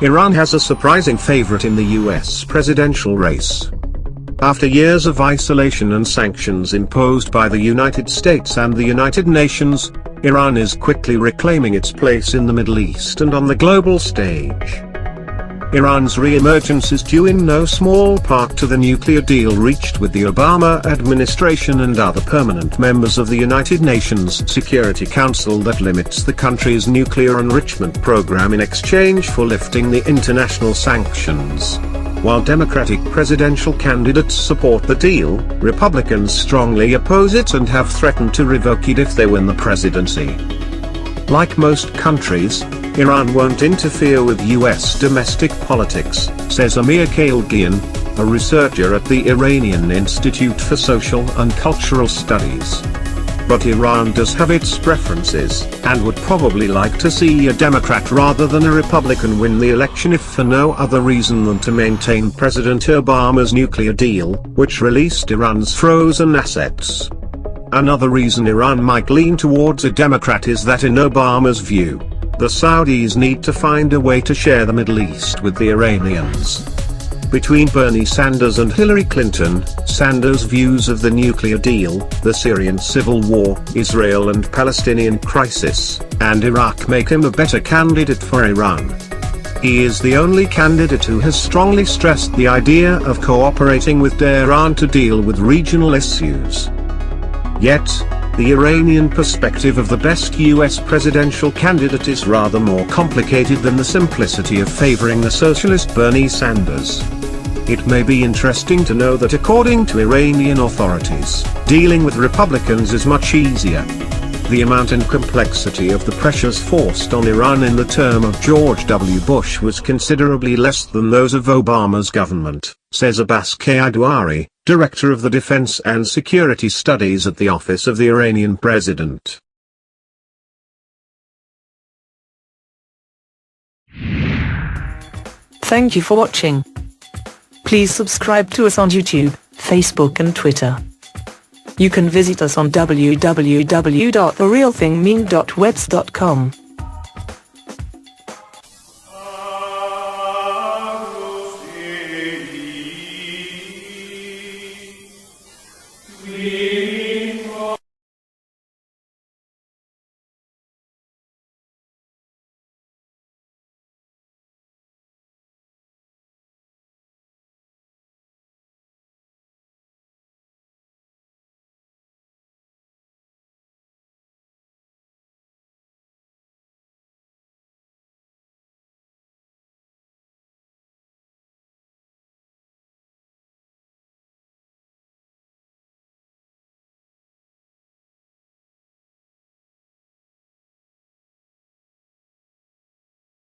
Iran has a surprising favorite in the US presidential race. After years of isolation and sanctions imposed by the United States and the United Nations, Iran is quickly reclaiming its place in the Middle East and on the global stage. Iran's re-emergence is due in no small part to the nuclear deal reached with the Obama administration and other permanent members of the United Nations Security Council that limits the country's nuclear enrichment program in exchange for lifting the international sanctions. While Democratic presidential candidates support the deal, Republicans strongly oppose it and have threatened to revoke it if they win the presidency. Like most countries, Iran won't interfere with US domestic politics, says Amir Khaleghiyan, a researcher at the Iranian Institute for Social and Cultural Studies. But Iran does have its preferences, and would probably like to see a Democrat rather than a Republican win the election if for no other reason than to maintain President Obama's nuclear deal, which released Iran's frozen assets. Another reason Iran might lean towards a Democrat is that in Obama's view, the Saudis need to find a way to share the Middle East with the Iranians. Between Bernie Sanders and Hillary Clinton, Sanders' views of the nuclear deal, the Syrian civil war, Israel and Palestinian crisis, and Iraq make him a better candidate for Iran. He is the only candidate who has strongly stressed the idea of cooperating with Tehran to deal with regional issues. Yet, the Iranian perspective of the best US presidential candidate is rather more complicated than the simplicity of favoring the socialist Bernie Sanders. It may be interesting to know that according to Iranian authorities, dealing with Republicans is much easier. The amount and complexity of the pressures forced on Iran in the term of George W. Bush was considerably less than those of Obama's government, says Abbas Kayadouari, Director of the Defense and Security Studies at the Office of the Iranian President. Thank you for watching. Please subscribe to us on YouTube, Facebook and Twitter. You can visit us on www.therealthingme.webs.com.